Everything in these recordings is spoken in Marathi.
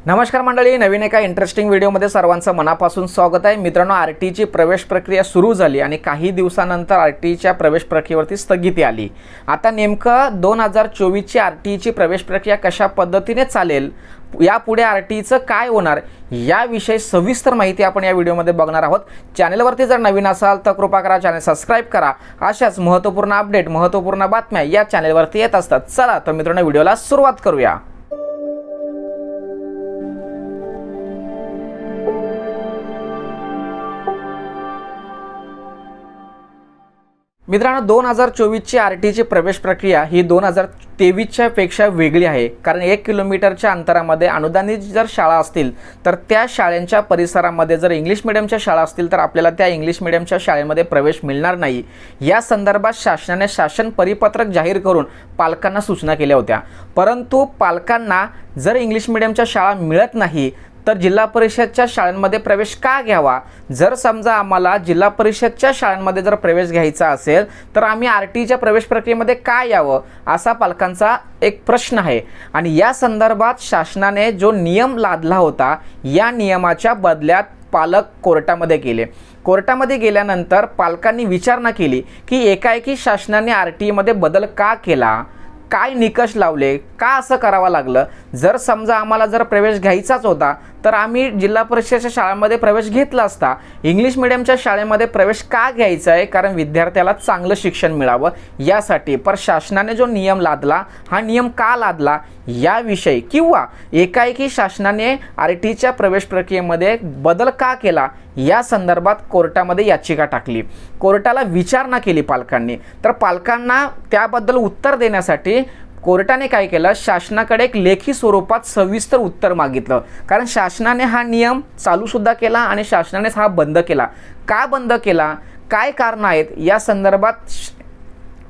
नमस्कार मंडळी, नवीन एका इंटरेस्टिंग व्हिडिओमध्ये सर्वांचं मनापासून स्वागत आहे। मित्रांनो, आरटीची प्रवेश प्रक्रिया सुरू झाली आणि काही दिवसानंतर आरटीच्या प्रवेश प्रक्रियेवरती स्थगिती आली। आता नेमकं 2024 ची आरटीची प्रवेश प्रक्रिया कशा पद्धतीने चालेल, यापुढे आरटीचं काय होणार याविषयी सविस्तर माहिती आपण या व्हिडिओमध्ये बघणार आहोत। चॅनलवरती जर नवीन असाल तर कृपा करा चॅनल सबस्क्राइब करा। अशाच महत्त्वपूर्ण अपडेट, महत्त्वपूर्ण बातम्या या चॅनलवरती येत असतात। चला तर मित्रांनो, व्हिडिओला सुरुवात करूया। मित्रांनो, 2024 ची आरटीची प्रवेश प्रक्रिया ही 2023 च्या पेक्षा वेगळी आहे। कारण 1 किलोमीटरच्या अंतरामध्ये अनुदानित जर शाळा असतील तर त्या शाळांच्या परिसरामध्ये जर इंग्लिश मीडियमच्या शाळा असतील तर आपल्याला त्या इंग्लिश मीडियमच्या शाळेमध्ये प्रवेश मिळणार नाही। या संदर्भात शासनाने शासन परिपत्रक जाहीर करून पालकांना सूचना केल्या होत्या। परंतु पालकांना जर इंग्लिश मीडियमच्या शाळा मिळत नाही तर जिल्हा परिषदच्या शाळांमध्ये प्रवेश का घ्यावा? जर समजा आम्हाला जिल्हा परिषदच्या शाळांमध्ये जर प्रवेश घ्यायचा असेल तर आम्ही आरटीच्या प्रवेश प्रक्रियेमध्ये का यावं, असा पालकांचा एक प्रश्न आहे। आणि या संदर्भात शासनाने जो नियम लादला होता, या नियमाच्या बदल्यात पालक कोर्टामध्ये गेले। कोर्टामध्ये गेल्यानंतर पालकांनी विचारणा केली की एकाएकी शासनाने आरटीमध्ये बदल का केला, काय निकष लावले, का असं करावं लागलं? जर समजा आम्हाला जर प्रवेश घ्यायचाच होता तर आम्ही जिल्हा परिषदेच्या शाळांमध्ये प्रवेश घेतला असता। इंग्लिश मीडियमच्या शाळेमध्ये प्रवेश का घ्यायचा आहे? कारण विद्यार्थ्याला चांगलं शिक्षण मिळावं यासाठी। पर शासनाने जो नियम लादला, हा नियम का लादला याविषयी किंवा एकाएकी शासनाने आरटीच्या प्रवेश प्रक्रियेमध्ये बदल का केला या संदर्भात कोर्टामध्ये याचिका टाकली। कोर्टाला विचारणा केली पालकांनी। तर पालकांना त्याबद्दल उत्तर देण्यासाठी कोर्टाने काय केलं, शासनाकडे एक लेखी स्वरूपात सविस्तर उत्तर मागितलं। कारण शासनाने हा नियम चालू सुद्धा केला आणि शासनाने हा बंद केला। का बंद केला, काय कारण आहेत या संदर्भात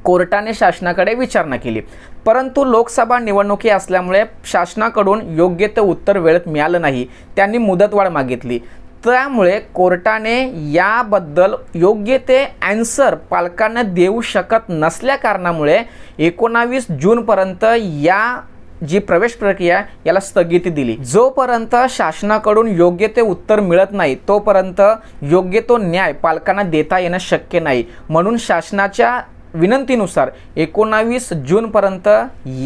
कोर्टाने शासनाकडे विचारणा केली। परंतु लोकसभा निवडणुकी असल्यामुळे शासनाकडून योग्य ते उत्तर वेळेत मिळालं नाही। त्यांनी मुदतवाढ मागितली। त्यामुळे कोर्टाने याबद्दल योग्य ते आन्सर पालकांना देऊ शकत नसल्या कारणामुळे 19 जूनपर्यंत या जी प्रवेश प्रक्रिया याला स्थगिती दिली। जोपर्यंत शासनाकडून योग्य ते उत्तर मिळत नाही तोपर्यंत योग्य तो न्याय पालकांना देता येणं शक्य नाही। म्हणून शासनाच्या विनंतीनुसार 19 जूनपर्यंत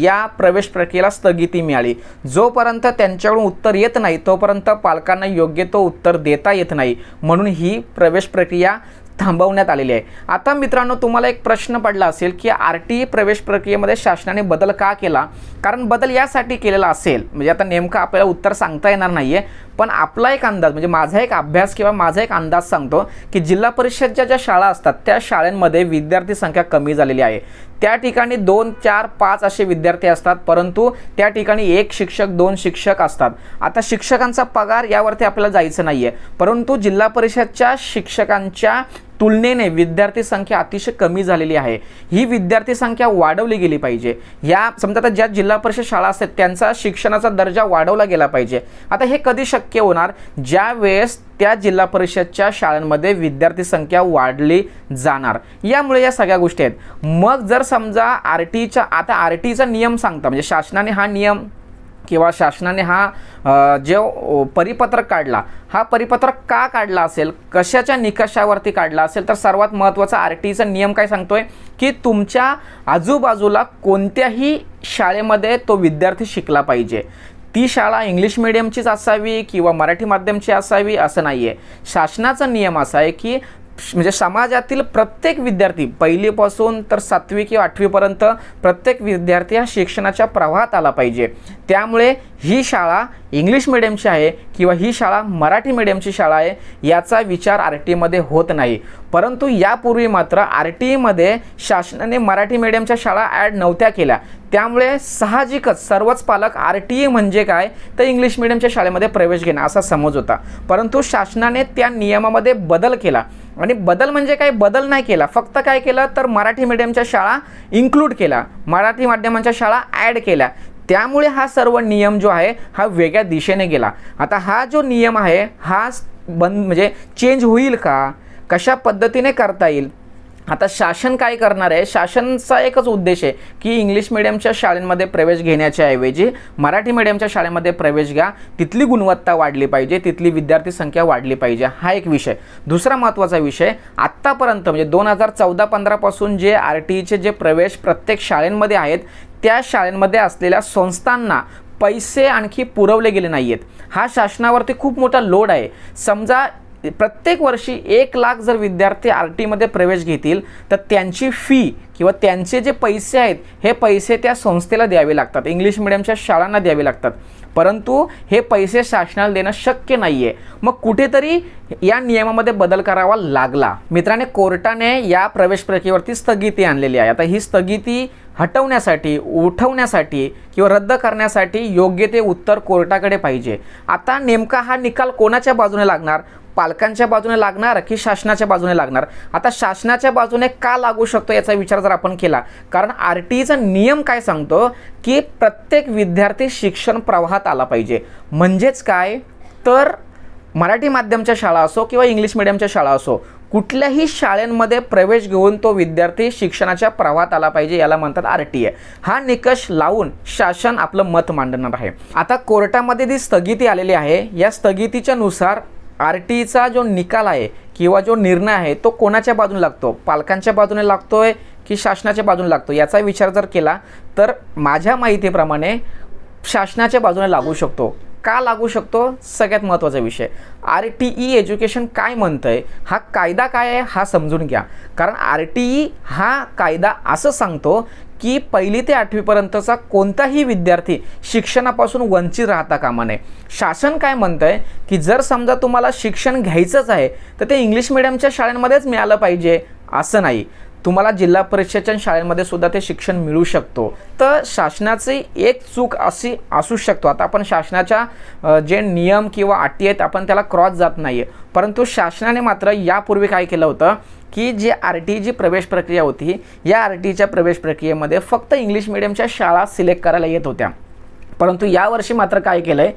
या प्रवेश प्रक्रियेला स्थगिती मिळाली। जोपर्यंत त्यांच्याकडून उत्तर येत नाही तोपर्यंत पालकांना योग्य तो उत्तर देता येत नाही, म्हणून ही प्रवेश प्रक्रिया थांबवण्यात आलेली आहे। आता मित्रांनो, तुम्हाला एक प्रश्न पडला असेल की आरटी प्रवेश प्रक्रियेमध्ये शासनाने बदल का केला? कारण बदल यासाठी केलेला असेल, म्हणजे आता नेमकं आपल्याला उत्तर सांगता येणार नाहीये, पण आपला एक अंदाज, म्हणजे माझा एक अभ्यास किंवा माझा एक अंदाज सांगतो की जिल्हा परिषदच्या ज्या शाळा असतात त्या शाळांमध्ये विद्यार्थी संख्या कमी झालेली आहे। त्या ठिकाणी 2, 4, 5 असे विद्यार्थी असतात, परंतु त्या ठिकाणी 1 शिक्षक 2 शिक्षक असतात। आता शिक्षकांचा पगार यावरती आपल्याला जायचं नाहीये, परंतु जिल्हा परिषदच्या शिक्षकांच्या तुलनेने विद्यार्थी संख्या अतिशय कमी झालेली आहे। ही विद्यार्थी संख्या वाढवली गेली पाहिजे। या समजा आता ज्या जिल्हा परिषद शाळा असतात त्यांचा शिक्षणाचा दर्जा वाढवला गेला पाहिजे। आता हे कधी शक्य होणार? ज्या वेळेस त्या जिल्हा परिषदच्या शाळांमध्ये विद्यार्थी संख्या वाढली जाणार। यामुळे या सगळ्या गोष्टी आहेत। मग जर समजा आरटीचा नियम सांगता, म्हणजे शासनाने हा नियम किंवा शासनाने हा जो परिपत्रक काढला, हा परिपत्रक का काढला असेल, कशाच्या निकषावरती काढला असेल, तर सर्वात महत्त्वाचा आरटीचा नियम काय सांगतोय की तुमच्या आजूबाजूला कोणत्याही शाळेमध्ये तो विद्यार्थी शिकला पाहिजे। ती शाळा इंग्लिश मीडियमचीच असावी किंवा मराठी माध्यमची असावी असं नाहीये। शासनाचा नियम असा आहे की म्हणजे समाजातील प्रत्येक विद्यार्थी पहिलीपासून तर 7वी किंवा 8वी पर्यंत प्रत्येक विद्यार्थी हा शिक्षणाच्या प्रवाहात आला पाहिजे। त्यामुळे ही शाळा इंग्लिश मीडियमची आहे किंवा ही शाळा मराठी मीडियमची शाळा आहे याचा विचार आरटीमध्ये होत नाही। परंतु यापूर्वी मात्र आरटीमध्ये शासनाने मराठी मीडियमच्या शाळा ॲड नव्हत्या केल्या, त्यामुळे साहजिकच सर्वच पालक आरटीई म्हणजे काय तर इंग्लिश मीडियमच्या शाळेमध्ये प्रवेश घेणं असा समज होता। परंतु शासनाने त्या नियमामध्ये बदल केला आणि बदल म्हणजे काय, बदल नाही केला, फक्त काय केलं तर मराठी मीडियमच्या शाळा इन्क्लूड केल्या, मराठी माध्यमांच्या शाळा ॲड केल्या। त्यामुळे हा सर्व नियम जो आहे हा वेगळ्या दिशेने गेला। आता हा जो नियम आहे हा म्हणजे चेंज होईल का, कशा पद्धतीने करता येईल, आता शासन काय करणार आहे? शासनचा एकच उद्देश आहे की इंग्लिश मिडियमच्या शाळांमध्ये प्रवेश घेण्याच्या ऐवजी मराठी मिडियमच्या शाळेमध्ये प्रवेश घ्या, तिथली गुणवत्ता वाढली पाहिजे, तिथली विद्यार्थी संख्या वाढली पाहिजे, हा एक विषय. दुसरा महत्त्वाचा विषय, आत्तापर्यंत म्हणजे 2014-15 पासून जे RTEचे जे प्रवेश प्रत्येक शाळेमध्ये आहेत, त्या शाळेमध्ये असलेल्या संस्थांना पैसे आणखी पुरवले गेले नाही आहेत. हा शासनावरती खूप मोठा लोड आहे. समजा प्रत्येक वर्षी 1 लाख जर विद्यार्थी RTमध्ये प्रवेश घेतील तर त्यांची फी किंवा त्यांचे जे पैसे आहेत हे पैसे त्या संस्थेला द्यावे लागतात, इंग्लिश मिडियमच्या शाळांना द्यावे लागतात. परंतु हे पैसे शासनाला देणं शक्य नाही आहे. मग कुठेतरी या नियमामध्ये बदल करावा लागला. मित्रांनो, कोर्टाने या प्रवेश प्रक्रियेवरती स्थगिती आणलेली आहे. आता ही स्थगिती हटवण्यासाठी, उठवण्यासाठी किंवा रद्द करण्यासाठी योग्य ते उत्तर कोर्टाकडे पाहिजे. आता नेमका हा निकाल कोणाच्या बाजूने लागणार? पालकांच्या बाजूने लागणार की शासनाच्या बाजूने लागणार? आता शासनाच्या बाजूने का लागू शकतो याचा विचार जर आपण केला, कारण RTEचा नियम काय सांगतो की प्रत्येक विद्यार्थी शिक्षण प्रवाहात आला पाहिजे. म्हणजेच काय तर मराठी माध्यमच्या शाळा असो किंवा इंग्लिश मिडियमच्या शाळा असो, कुठल्याही शाळेमध्ये प्रवेश घेऊन तो विद्यार्थी शिक्षणाच्या प्रवाहात आला पाहिजे, याला म्हणतात RTE. हा निकष लावून शासन आपलं मत मांडणार आहे. आता कोर्टामध्ये जी स्थगिती आलेली आहे, या स्थगितीच्या नुसार RTEचा जो निकाल आहे किंवा जो निर्णय आहे तो कोणाच्या बाजूने लागतो? पालकांच्या बाजूने लागतोय की शासनाच्या बाजूने लागतो? याचा विचार जर केला तर माझ्या माहितीप्रमाणे शासनाच्या बाजूने लागू शकतो. का लागू शकतो? सगळ्यात महत्त्वाचा विषय, RTE एज्युकेशन काय म्हणतंय, हा कायदा काय आहे हा समजून घ्या. कारण RTE हा कायदा असं सांगतो की 1ली ते 8वी पर्यंतचा कोणताही विद्यार्थी शिक्षणापासून वंचित राहता कामा नये. शासन काय म्हणतंय की जर समजा तुम्हाला शिक्षण घ्यायचंच आहे तर ते इंग्लिश मिडियमच्या शाळांमध्येच मिळालं पाहिजे असं नाही. तुम्हाला जिल्हा परिषदच्या शाळेमध्ये सुद्धा ते शिक्षण मिळू शकतो. तर शासनाची एक चूक अशी असू शकतो. आता आपण शासनाच्या जे नियम किंवा अटी आहेत आपण त्याला क्रॉस जात नाही आहे, परंतु शासनाने मात्र यापूर्वी काय केलं होतं की जे RTE प्रवेश प्रक्रिया होती, या RTEच्या प्रवेश प्रक्रियेमध्ये फक्त इंग्लिश मिडियमच्या शाळा सिलेक्ट करायला येत होत्या. परंतु यावर्षी मात्र काय केलं आहे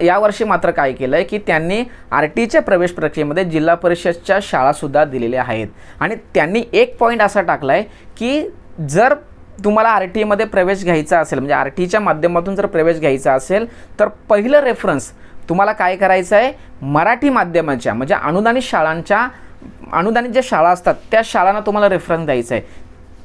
यावर्षी मात्र काय केलं आहे की त्यांनी RTEच्या प्रवेश प्रक्रियेमध्ये जिल्हा परिषदच्या शाळासुद्धा दिलेल्या आहेत. आणि त्यांनी एक पॉईंट असा टाकला आहे की जर तुम्हाला RTEमध्ये प्रवेश घ्यायचा असेल, म्हणजे RTEच्या माध्यमातून जर प्रवेश घ्यायचा असेल तर पहिलं रेफरन्स तुम्हाला काय करायचं आहे? मराठी माध्यमाच्या म्हणजे अनुदानित शाळांच्या, अनुदानित ज्या शाळा असतात त्या शाळांना तुम्हाला रेफरन्स द्यायचं आहे,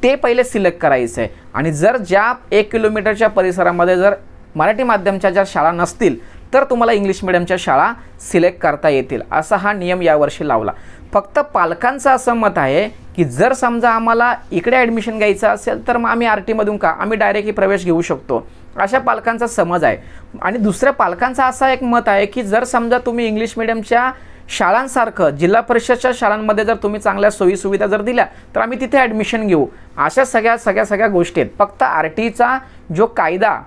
ते पहिले सिलेक्ट करायचं आहे. आणि जर ज्या 1 किलोमीटरच्या परिसरामध्ये जर मराठी माध्यमच्या ज्या शाळा नसतील तर तुम्हाला इंग्लिश मिडियमच्या शाळा सिलेक्ट करता येतील, असा हा नियम यावर्षी लावला. फक्त पालकांचं असं मत आहे की जर समजा आम्हाला इकडे ॲडमिशन घ्यायचं असेल तर मग आम्ही RTEमधून का, आम्ही डायरेक्टली प्रवेश घेऊ शकतो, अशा पालकांचा समज आहे. आणि दुसऱ्या पालकांचा असा एक मत आहे की जर समजा तुम्ही इंग्लिश मिडियमच्या शाळांसारखं जिल्हा परिषदच्या शाळांमध्ये जर तुम्ही चांगल्या सोयीसुविधा जर दिल्या तर आम्ही तिथे ॲडमिशन घेऊ. अशा सगळ्या गोष्टी आहेत. फक्त RTEचा जो कायदा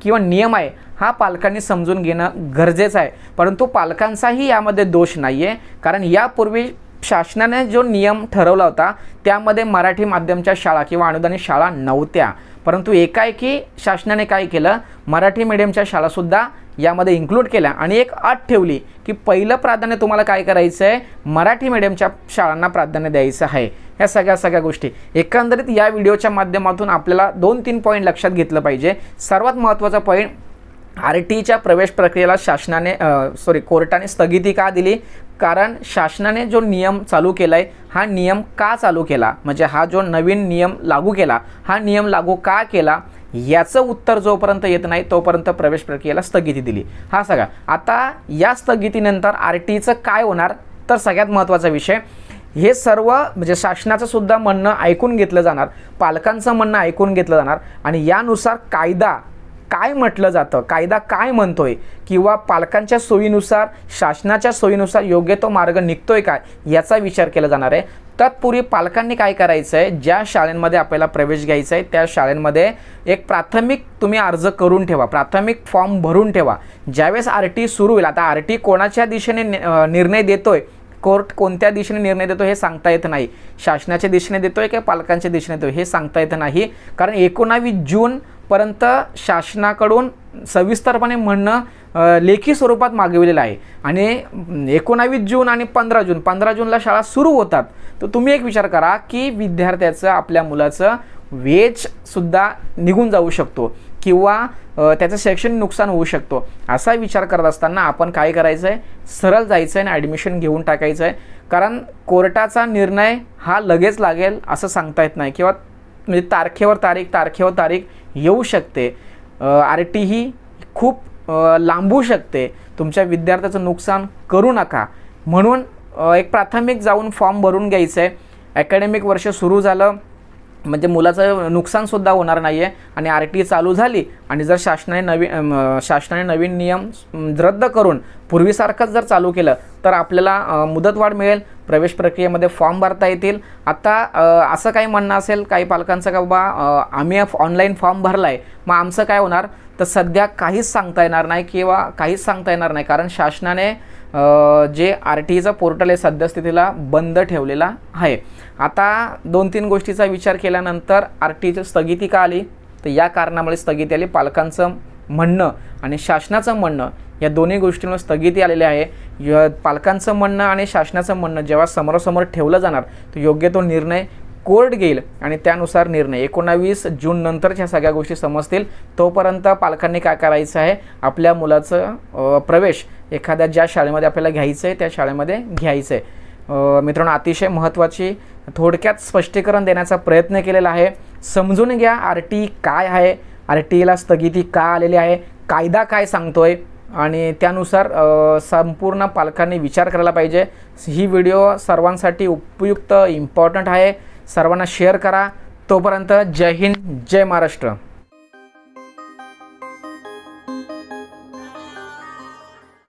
किंवा नियम आहे हा पालकांनी समजून घेणं गरजेचं आहे. परंतु पालकांचाही यामध्ये दोष नाही आहे, कारण यापूर्वी शासनाने जो नियम ठरवला होता त्यामध्ये मराठी माध्यमच्या शाळा किंवा अनुदानित शाळा नव्हत्या. परंतु एकाएकी शासनाने काय केलं, मराठी मिडियमच्या शाळासुद्धा यामध्ये इन्क्लूड केल्या आणि एक अट ठेवली की पहिलं प्राधान्य तुम्हाला काय करायचं आहे, मराठी मिडियमच्या शाळांना प्राधान्य द्यायचं आहे. ह्या सगळ्या गोष्टी एकंदरीत या व्हिडिओच्या माध्यमातून आपल्याला 2-3 पॉईंट लक्षात घेतलं पाहिजे. सर्वात महत्त्वाचा पॉईंट, RTEच्या प्रवेश प्रक्रियेला कोर्टाने स्थगिती का दिली? कारण शासनाने जो नियम चालू केला आहे हा नियम का चालू केला, म्हणजे हा जो नवीन नियम लागू केला हा नियम लागू का केला याचं उत्तर जोपर्यंत येत नाही तोपर्यंत प्रवेश प्रक्रियेला स्थगिती दिली. हा सगळा. आता या स्थगितीनंतर RTEचं काय होणार तर सगळ्यात महत्त्वाचा विषय, हे सर्व म्हणजे शासनाचं सुद्धा म्हणणं ऐकून घेतलं जाणार, पालकांचं म्हणणं ऐकून घेतलं जाणार आणि यानुसार कायदा काय म्हटलं जातं, कायदा काय म्हणतोय किंवा पालकांच्या सोयीनुसार शासनाच्या सोयीनुसार योग्य तो मार्ग निघतोय काय याचा विचार केला जाणार आहे. तत्पूर्वी पालकांनी काय करायचं आहे, ज्या शाळांमध्ये आपल्याला प्रवेश घ्यायचा आहे त्या शाळांमध्ये एक प्राथमिक तुम्ही अर्ज करून ठेवा, प्राथमिक फॉर्म भरून ठेवा. ज्यावेळेस RTE सुरू होईल, आता RTE कोणाच्या दिशेने निर्णय देतोय, कोर्ट कोणत्या दिशेने निर्णय देतो हे सांगता येत नाही, शासनाच्या दिशेने देतोय किंवा पालकांच्या दिशेने देतोय हे सांगता येत नाही. कारण 19 जूनपर्यंत शासनाकडून सविस्तरपणे म्हणणं लेखी स्वरूपात मागविलेला आहे आणि 19 जून आणि 15 जूनला शाळा सुरू होतात. तर तुम्ही एक विचार करा की विद्यार्थ्याचं, आपल्या मुलाचं वेजसुद्धा निघून जाऊ शकतो किंवा त्याचं शैक्षणिक नुकसान होऊ शकतो. असा विचार करत असताना आपण काय करायचं आहे, सरळ जायचं आहे आणि ॲडमिशन घेऊन टाकायचं आहे. कारण कोर्टाचा निर्णय हा लगेच लागेल असं सांगता येत नाही किंवा म्हणजे तारखेवर तारीख येऊ शकते. RT ही खूप लांबू शकते. तुमच्या विद्यार्थ्याचं नुकसान करू नका म्हणून एक प्राथमिक जाऊन फॉर्म भरून घ्यायचं आहे. ॲकॅडमिक वर्ष सुरू झालं म्हणजे मुलाचं नुकसानसुद्धा होणार नाही आहे आणि RT चालू झाली आणि जर शासनाने नवीन नियम रद्द करून पूर्वीसारखंच जर चालू केलं तर आपल्याला मुदतवाढ मिळेल, प्रवेश प्रक्रियेमध्ये फॉर्म भरता येतील. आता असं काही म्हणणं असेल काही पालकांचं का बाबा आम्ही ऑनलाईन फॉर्म भरला आहे मग आमचं काय होणार, तर सध्या काहीच सांगता येणार नाही किंवा काहीच सांगता येणार नाही कारण शासनाने जे RTचा पोर्टल आहे सद्यस्थितीला बंद ठेवलेला आहे. आता 2-3 गोष्टीचा विचार केल्यानंतर RTची स्थगिती का आली, तर या कारणामुळे स्थगिती आली. पालकांचं म्हणणं आणि शासनाचं म्हणणं या दोन्ही गोष्टींवर स्थगिती आलेली आहे. पालकांचं म्हणणं आणि शासनाचं म्हणणं जेव्हा समोरासमोर ठेवलं जाणार तर योग्य तो निर्णय कोर्ट घेईल आणि त्यानुसार निर्णय 19 जून नंतरच्या सगळ्या गोष्टी समजतील. तोपर्यंत पालकांनी काय करायचं आहे, आपल्या मुलाचं प्रवेश एखाद्या ज्या शाळेमध्ये आपल्याला घ्यायचं आहे त्या शाळेमध्ये घ्यायचं आहे. मित्रांनो, अतिशय महत्त्वाची थोडक्यात स्पष्टीकरण देण्याचा प्रयत्न केलेला आहे. समजून घ्या RT काय आहे, RTला स्थगिती का आलेली आहे, कायदा काय सांगतोय आणि त्यानुसार संपूर्ण पालकांनी विचार करायला पाहिजे. ही व्हिडिओ सर्वांसाठी उपयुक्त इम्पॉर्टंट आहे. सर्वांना शेअर करा. तोपर्यंत जय हिंद, जय महाराष्ट्र.